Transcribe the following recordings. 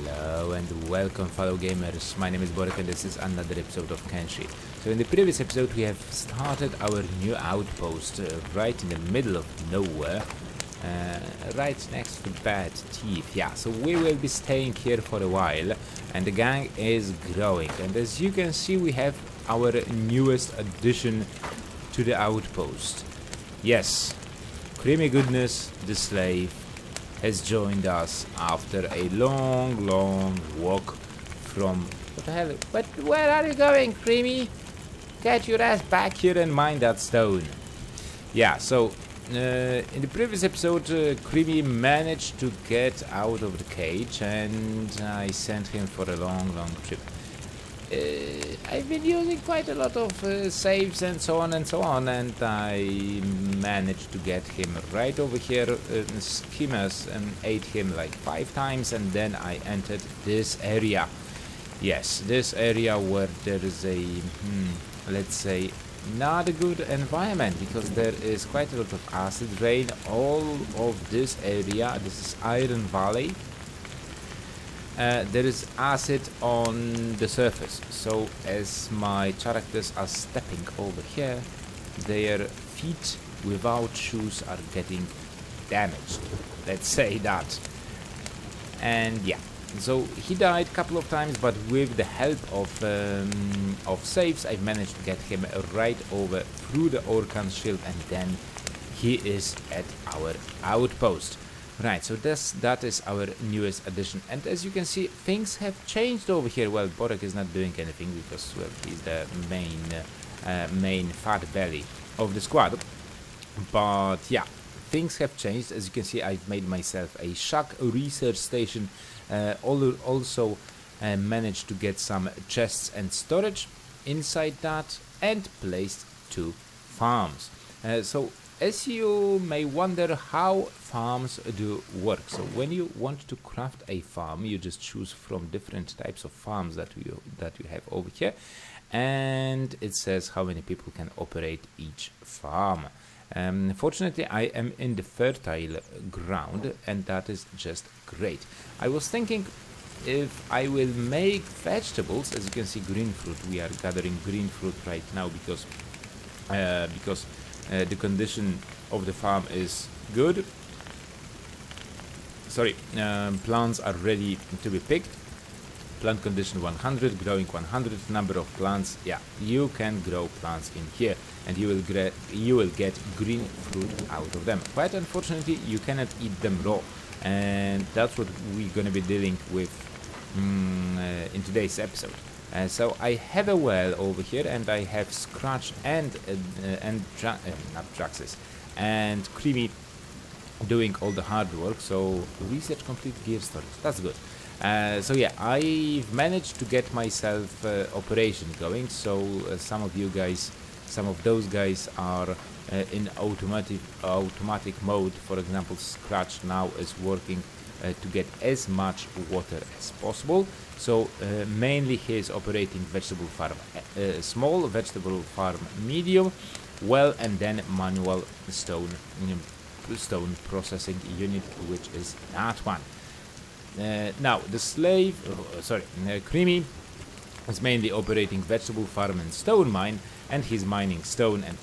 Hello and welcome fellow gamers, my name is Borek and this is another episode of Kenshi. So in the previous episode we have started our new outpost right in the middle of nowhere, right next to Bad Teeth. Yeah, so we will be staying here for a while and the gang is growing, and as you can see we have our newest addition to the outpost. Yes, creamy goodness, the slave, has joined us after a long walk from... What the hell? But where are you going, Creamy? Get your ass back here and mine that stone. Yeah, so in the previous episode Creamy managed to get out of the cage and I sent him for a long trip. I've been using quite a lot of saves and so on, and I managed to get him right over here, schemers, and ate him like 5 times, and then I entered this area. Yes, this area where there is a, let's say, not a good environment, because there is quite a lot of acid rain. All of this area, this is Iron Valley. There is acid on the surface, so as my characters are stepping over here, their feet without shoes are getting damaged, let's say that. And yeah, so he died a couple of times, but with the help of saves I managed to get him right over through the Orkan shield, and then he is at our outpost. Right, so that is our newest addition, and as you can see, things have changed over here. Well, Borek is not doing anything because, well, he's the main fat belly of the squad. But yeah, things have changed. As you can see, I've made myself a shack research station. Also managed to get some chests and storage inside that, and placed 2 farms. So as you may wonder how farms do work, so when you want to craft a farm, you just choose from different types of farms that you have over here, and it says how many people can operate each farm. Fortunately, I am in the fertile ground, and that is just great. I was thinking if I will make vegetables. As you can see, green fruit. We are gathering green fruit right now because the condition of the farm is good. Sorry, plants are ready to be picked. Plant condition 100, growing 100, number of plants. Yeah, you can grow plants in here, and you will get green fruit out of them. But unfortunately, you cannot eat them raw, and that's what we're gonna be dealing with in today's episode. So I have a well over here, and I have Scratch and Draxis and Creamy doing all the hard work. So research complete, gear storage, that's good. So yeah, I've managed to get myself operation going. So some of those guys are in automatic mode. For example, Scratch now is working to get as much water as possible. So mainly he is operating vegetable farm, small vegetable farm, medium, well, and then manual stone processing unit, which is that one. Now the slave, Creamy, is mainly operating vegetable farm and stone mine, and he's mining stone and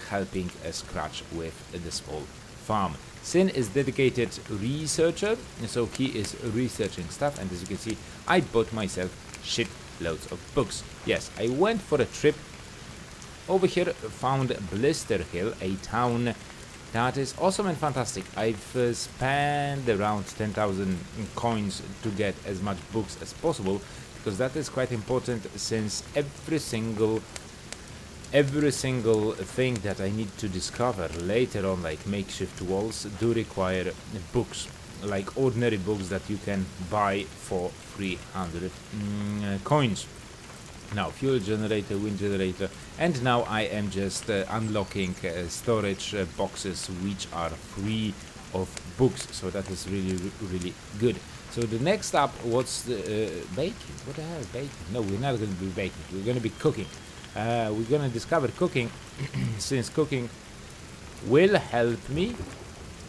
helping Scratch with the small farm. Sin is dedicated researcher, so he is researching stuff, and as you can see, I bought myself shit loads of books. Yes, I went for a trip over here, found Blister Hill, a town that is awesome and fantastic. I've spent around 10,000 coins to get as much books as possible, because that is quite important, since every single thing that I need to discover later on, like makeshift walls, do require books, like ordinary books that you can buy for 300 coins. Now fuel generator, wind generator, and now I am just unlocking storage boxes which are free of books, so that is really good. So the next up, what's the baking? What the hell, baking? No, we're not going to be baking, we're going to be cooking. We're gonna discover cooking, since cooking will help me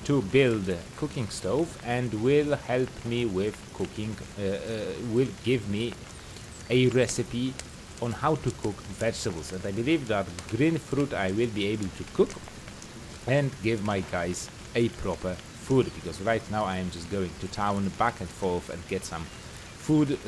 to build a cooking stove and will help me with cooking, will give me a recipe on how to cook vegetables. And I believe that green fruit I will be able to cook and give my guys a proper food, because right now I am just going to town back and forth and get some food,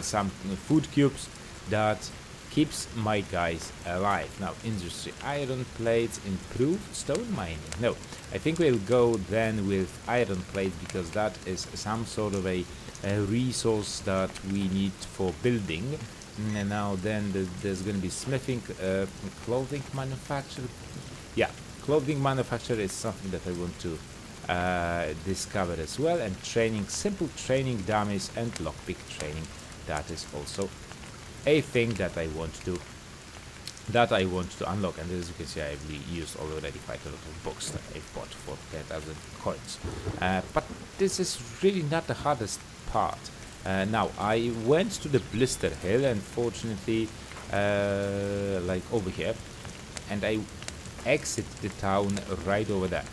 some food cubes that keeps my guys alive. Now, industry, iron plates, improved stone mining. No, I think we'll go then with iron plates, because that is some sort of a resource that we need for building. And now then there's going to be smithing, clothing manufacture. Yeah, clothing manufacture is something that I want to discover as well, and training, simple training dummies and lockpick training. That is also a thing that I want to unlock. And as you can see, I've used already quite a lot of books that I've bought for 10,000 coins. But this is really not the hardest part. Now I went to the Blister Hill, unfortunately, like over here, and I exit the town right over there.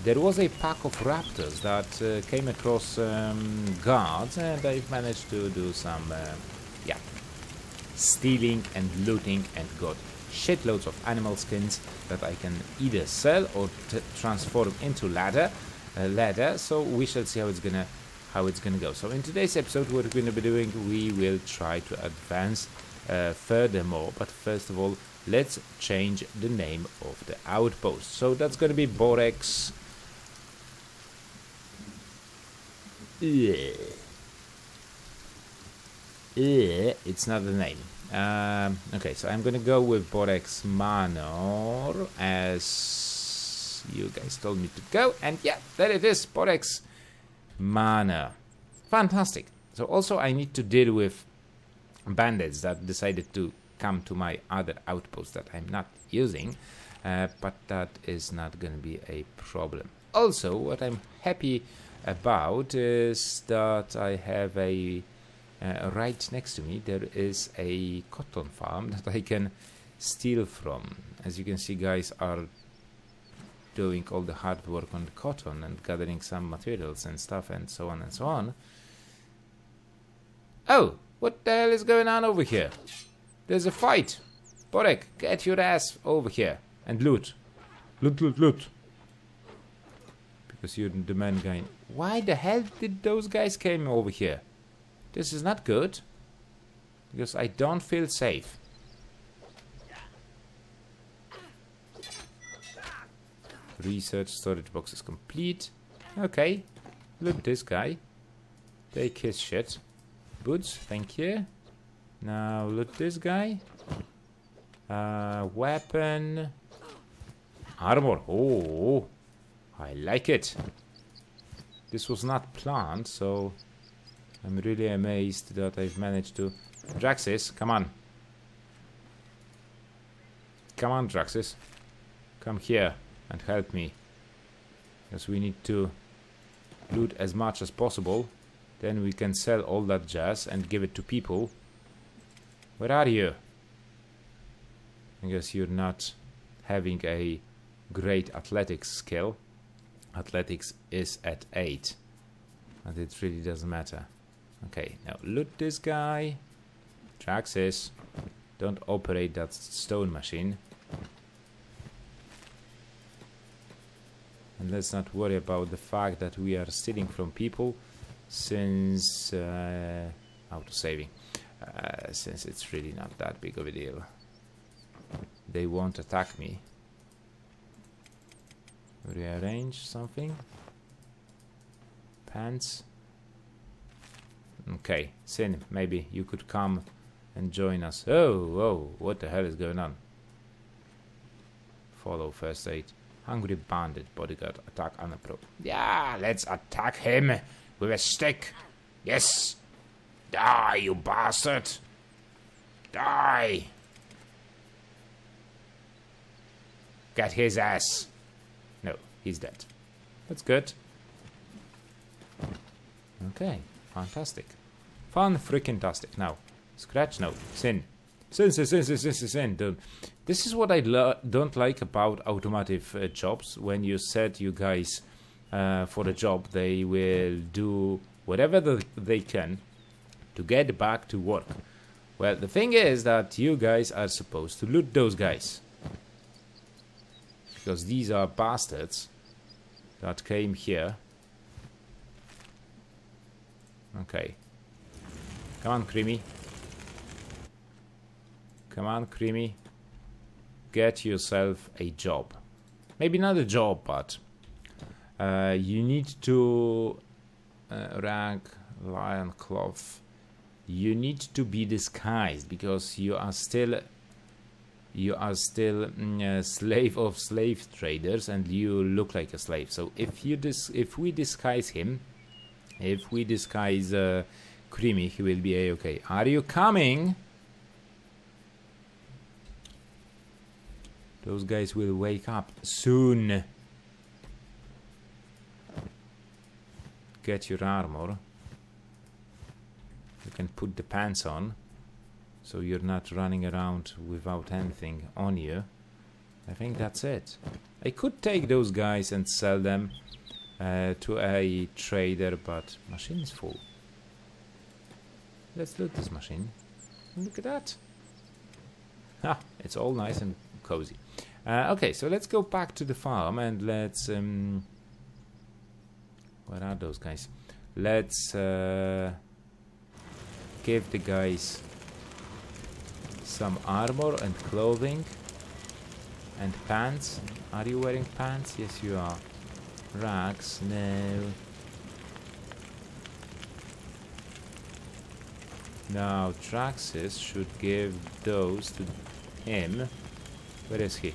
There was a pack of raptors that came across guards, and I've managed to do some yeah, stealing and looting, and got shitloads of animal skins that I can either sell or transform into ladder. So we shall see how it's gonna go. So in today's episode, what we're going to be doing, we will try to advance furthermore. But first of all, let's change the name of the outpost. So that's going to be Borek's. It's not the name. Okay, so I'm gonna go with Borek Manor, as you guys told me to go, and yeah, there it is, Borek Manor. Fantastic. So also I need to deal with bandits that decided to come to my other outpost that I'm not using, but that is not gonna be a problem. Also, what I'm happy about is that I have a right next to me there is a cotton farm that I can steal from. As you can see, guys are doing all the hard work on the cotton and gathering some materials and stuff and so on and so on. Oh, what the hell is going on over here? There's a fight. Borek, get your ass over here and loot. Loot. Because you're the man guy. Why the hell did those guys came over here? This is not good. Because I don't feel safe. Research storage box is complete. Okay. Look, this guy. Take his shit. Boots, thank you. Now look, this guy. Weapon. Armor. Oh, I like it. This was not planned, so I'm really amazed that I've managed to... Draxis, come on. Come on, Draxis. Come here and help me. Because we need to loot as much as possible. Then we can sell all that jazz and give it to people. Where are you? I guess you're not having a great athletics skill. Athletics is at 8. And it really doesn't matter. Okay, now loot this guy. Traxis, don't operate that stone machine. And let's not worry about the fact that we are stealing from people, since auto-saving, since it's really not that big of a deal. They won't attack me. Rearrange something. Pants. Okay, Sin, maybe you could come and join us. Oh, what the hell is going on? Follow first aid. Hungry bandit, bodyguard, attack unapproach. Yeah, let's attack him with a stick. Yes. Die, you bastard. Die. Get his ass. No, he's dead. That's good. Okay, fantastic. Fun freaking tastic. Now, scratch, no. Sin. Sin. Don't. This is what I don't like about automotive jobs. When you set you guys for a job, they will do whatever they can to get back to work. Well, the thing is that you guys are supposed to loot those guys. Because these are bastards that came here. Okay. Come on, Creamy. Come on, Creamy. Get yourself a job. Maybe not a job, but you need to rag, lion cloth. You need to be disguised because you are still a slave of slave traders, and you look like a slave. So if we disguise him, if we disguise Creamy, he will be a-okay. Are you coming? Those guys will wake up soon. Get your armor. You can put the pants on, so you're not running around without anything on you. I think that's it. I could take those guys and sell them to a trader, but machine is full. Let's loot this machine. Look at that. Ah, it's all nice and cozy. Okay, so let's go back to the farm and let's... where are those guys? Let's give the guys some armor and clothing and pants. Are you wearing pants? Yes, you are. Rags? No. Now, Traxxas should give those to him. Where is he?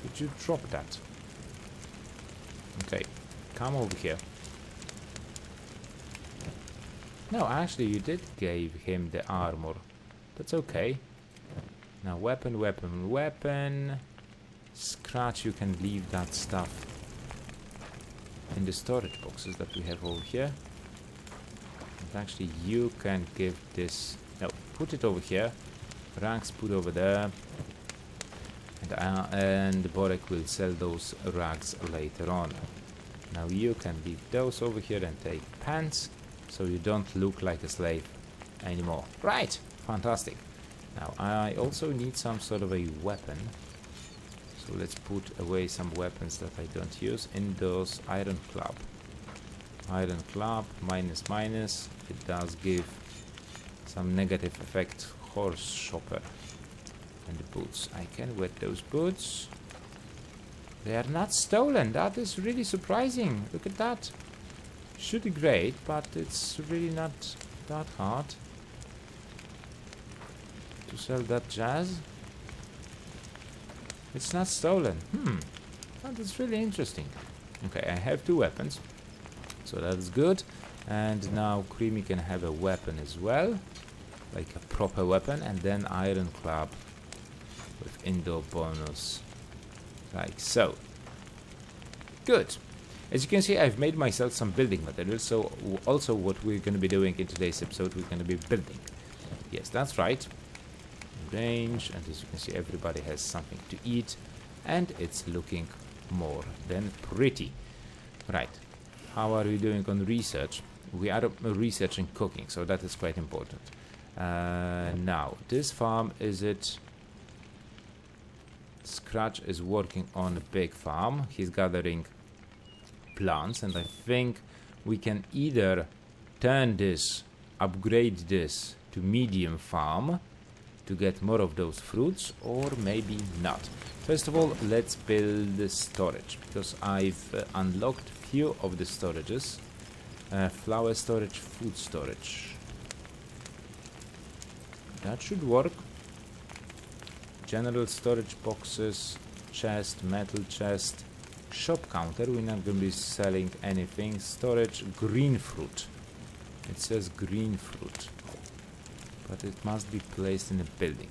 Did you drop that? Okay, come over here. No, actually you did give him the armor. That's okay. Now weapon, weapon, weapon. Scratch, you can leave that stuff in the storage boxes that we have over here. And actually you can give this... No, put it over here. Rags put over there. And Borek will sell those rags later on. Now you can leave those over here and take pants, so you don't look like a slave anymore. Right, fantastic. Now I also need some sort of a weapon, so let's put away some weapons that I don't use in those iron club. Iron club, minus minus, it does give some negative effect. Horse shopper. And the boots. I can wear those boots. They are not stolen. That is really surprising. Look at that. Should be great, but it's really not that hard to sell that jazz. It's not stolen. That is really interesting. Okay, I have 2 weapons, so that is good. And now Creamy can have a weapon as well, like a proper weapon, and then iron club with indoor bonus, like so. Good. As you can see, I've made myself some building materials, so also what we're going to be doing in today's episode, we're going to be building. Yes, that's right. Range, and as you can see, everybody has something to eat, and it's looking more than pretty. Right. How are we doing on research? We are researching cooking, so that is quite important. Now, this farm, is it... Scratch is working on a big farm. He's gathering plants, and I think we can either turn this, upgrade this to medium farm to get more of those fruits, or maybe not. First of all, let's build the storage, because I've unlocked few of the storages. Flour storage, food storage. That should work. General storage boxes, chest, metal chest, shop counter. We're not going to be selling anything. Storage, green fruit. It says green fruit, but it must be placed in a building.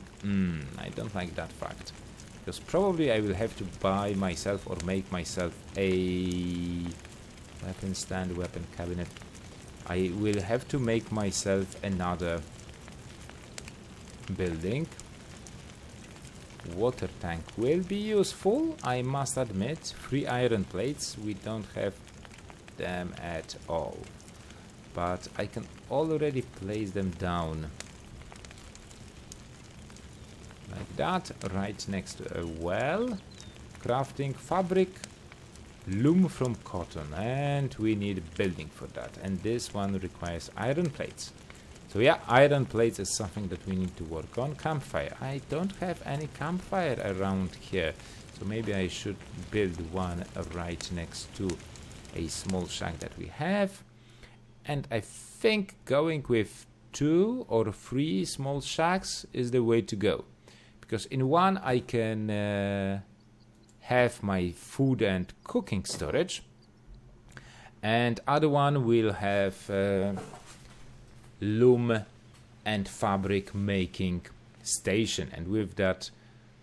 I don't like that fact, because probably I will have to buy myself or make myself a weapon stand, weapon cabinet. I will have to make myself another building. water tank will be useful, I must admit. 3 iron plates, we don't have them at all. But I can already place them down. Like that, right next to a well. Crafting fabric, loom from cotton, and we need building for that. And this one requires iron plates. So yeah, iron plates is something that we need to work on. Campfire. I don't have any campfire around here. So maybe I should build one right next to a small shack that we have. And I think going with 2 or 3 small shacks is the way to go. Because in one I can have my food and cooking storage. And other one will have loom and fabric making station, and with that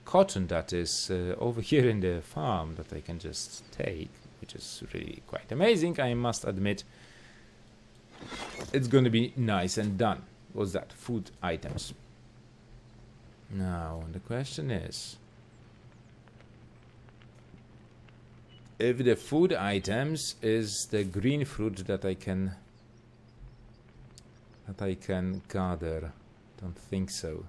cotton that is over here in the farm that I can just take, which is really quite amazing, I must admit. It's gonna be nice and done. What's that? Food items. Now the question is, if the food items is the green fruit that I can gather. Don't think so.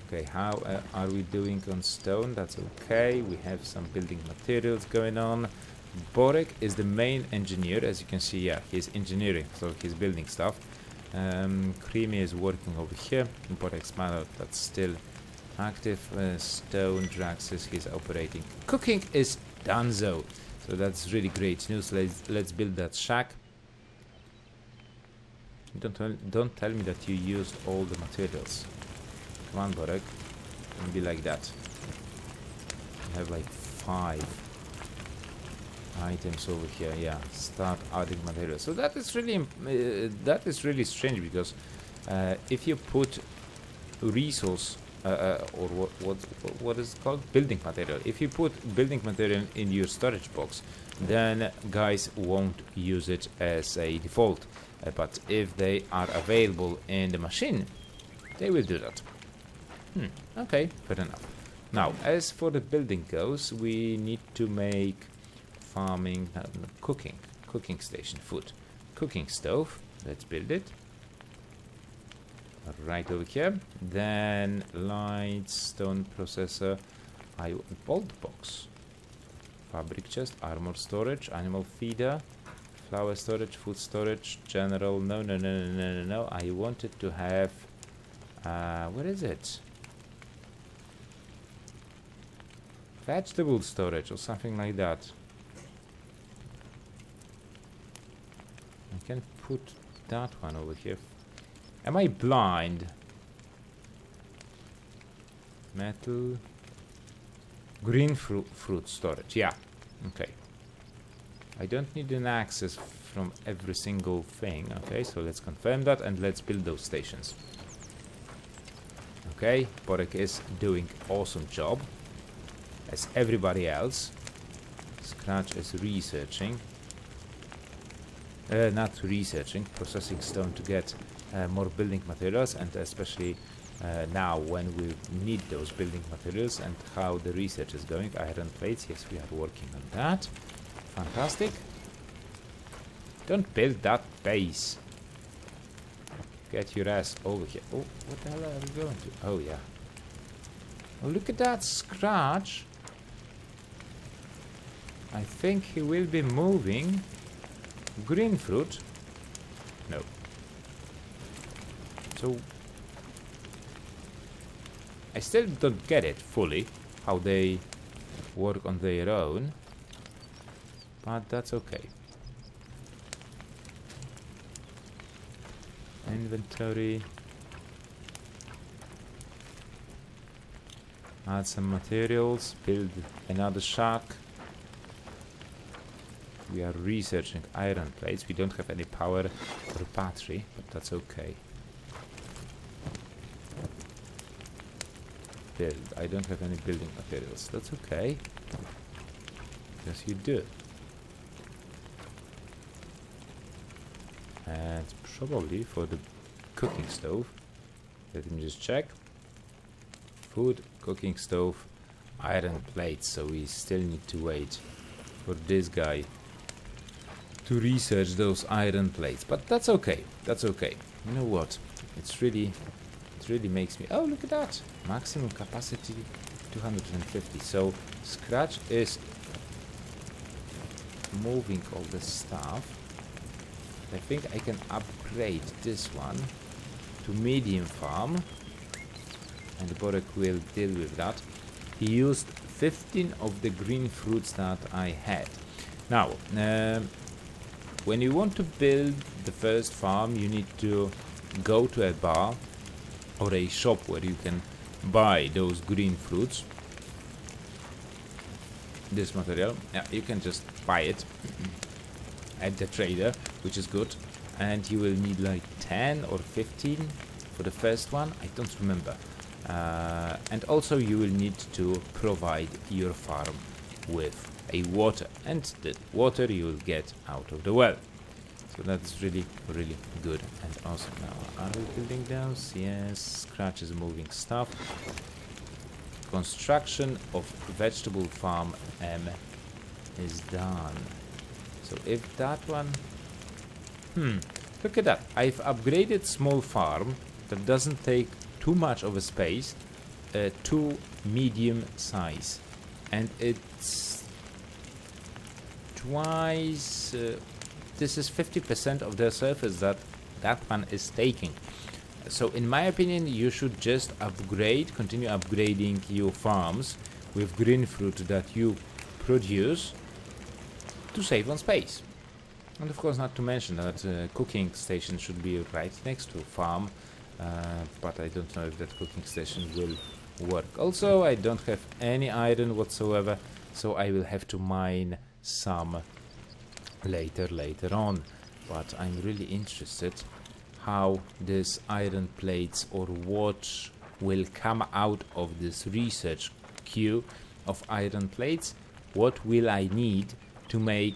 Okay, how are we doing on stone? That's okay. We have some building materials going on. Borek is the main engineer, as you can see. Yeah, he's engineering, so he's building stuff. Creamy is working over here. Borek Manor, that's still active. Stone Draxis, he's operating. Cooking is done, so that's really great news. Let's build that shack. Don't tell me that you used all the materials. Come on, Borek. Don't be like that. I have like 5 items over here. Yeah, start adding materials. So that is really strange, because if you put resource or what is it called, building material. If you put building material in your storage box, then guys won't use it as a default. But if they are available in the machine, they will do that. Okay, fair enough. Now, as for the building goes, we need to make farming, cooking station, food, cooking stove. Let's build it right over here. Then light, stone processor, bolt box, fabric chest, armor storage, animal feeder, flower storage, food storage, general. No. I wanted to have what is it? Vegetable storage or something like that. I can put that one over here. Am I blind? Metal. Green fruit storage. Yeah. Okay. I don't need an access from every single thing. Okay, so let's confirm that and let's build those stations. Okay, Borek is doing awesome job, as everybody else. Scratch is researching. Not researching, processing stone to get more building materials, and especially now when we need those building materials, and how the research is going. Iron plates, yes, we are working on that. Fantastic. Don't build that base. Get your ass over here. Oh, what the hell are we going to? Oh, yeah. Oh, look at that Scratch. I think he will be moving green fruit. No. So I still don't get it fully, how they work on their own, but that's okay. Inventory. Add some materials, build another shack. We are researching iron plates. We don't have any power or battery, but that's okay. Build. I don't have any building materials. That's okay. Yes, you do. And probably for the cooking stove. Let me just check. food, cooking stove, iron plates. So we still need to wait for this guy to research those iron plates, but that's okay. That's okay. You know what? It really makes me. Oh, look at that! Maximum capacity 250. So Scratch is moving all the stuff. I think I can upgrade this one to medium farm, and Borek will deal with that. He used 15 of the green fruits that I had. Now, when you want to build the first farm, you need to go to a bar or a shop where you can buy those green fruits. This material, yeah, you can just buy it at the trader, which is good, and you will need like 10 or 15 for the first one, I don't remember. And also you will need to provide your farm with a water, and the water you will get out of the well. So that's really good and awesome. Now, are we building those? Yes. Scratch is moving stuff. Construction of vegetable farm M is done. So if that one, look at that. I've upgraded small farm that doesn't take too much of a space to medium size, and it's twice. This is 50% of the surface that one is taking. So in my opinion, you should just continue upgrading your farms with green fruit that you produce to save on space. And of course, not to mention that cooking station should be right next to a farm, but I don't know if that cooking station will work. Also, I don't have any iron whatsoever, so I will have to mine some later on. But I'm really interested how this iron plates or what will come out of this research queue of iron plates. What will I need to make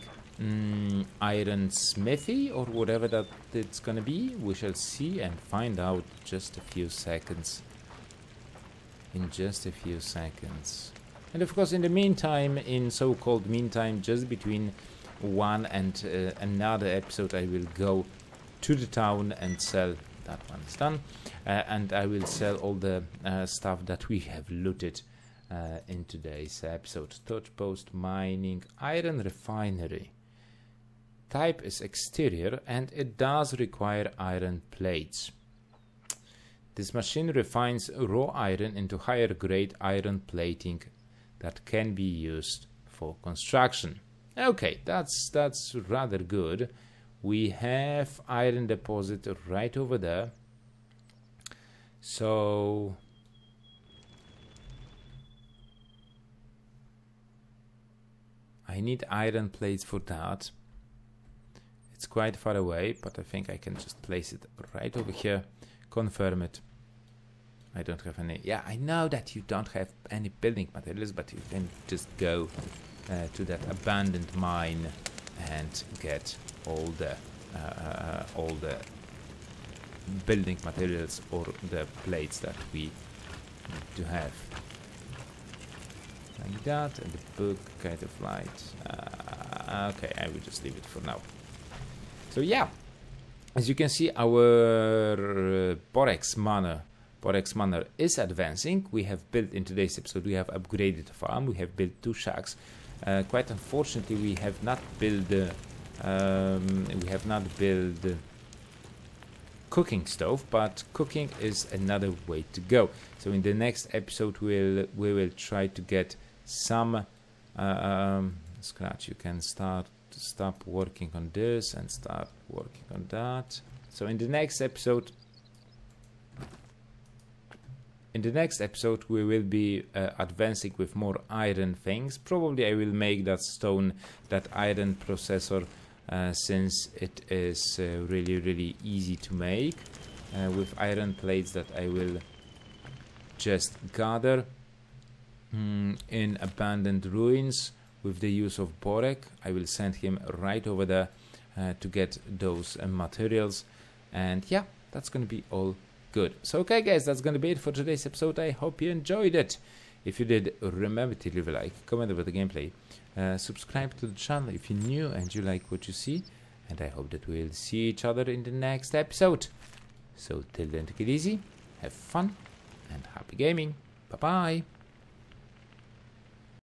iron smithy or whatever that it's gonna be? We shall see and find out just a few seconds. In just a few seconds. And of course, in the meantime, in so-called meantime, just between one and another episode, I will go to the town and sell. That one's done, and I will sell all the stuff that we have looted in today's episode. Torch post, mining, iron refinery. Type is exterior, and it does require iron plates. This machine refines raw iron into higher grade iron plating that can be used for construction. Okay, that's rather good. We have iron deposit right over there. So I need iron plates for that. It's quite far away, but I think I can just place it right over here. Confirm it. I don't have any. Yeah, I know that you don't have any building materials, but you can just go to that abandoned mine and get all the building materials or the plates that we need to have. Like that, and the book kind of light. Okay, I will just leave it for now. So yeah, as you can see, our Borek Manor is advancing. We have built in today's episode. We have upgraded the farm. We have built 2 shacks. Quite unfortunately, we have not built cooking stove, but cooking is another way to go. So in the next episode, we will try to get some Scratch. You can stop working on this and start working on that. So in the next episode, we will be advancing with more iron things. Probably I will make that iron processor, since it is really easy to make with iron plates that I will just gather in abandoned ruins with the use of Borek. I will send him right over there to get those materials. And yeah, that's gonna be all Good. So okay guys, that's gonna be it for today's episode. I hope you enjoyed it. If you did, remember to leave a like, comment about the gameplay, subscribe to the channel if you're new and you like what you see, and I hope that we'll see each other in the next episode. So till then, take it easy, have fun, and happy gaming. Bye bye.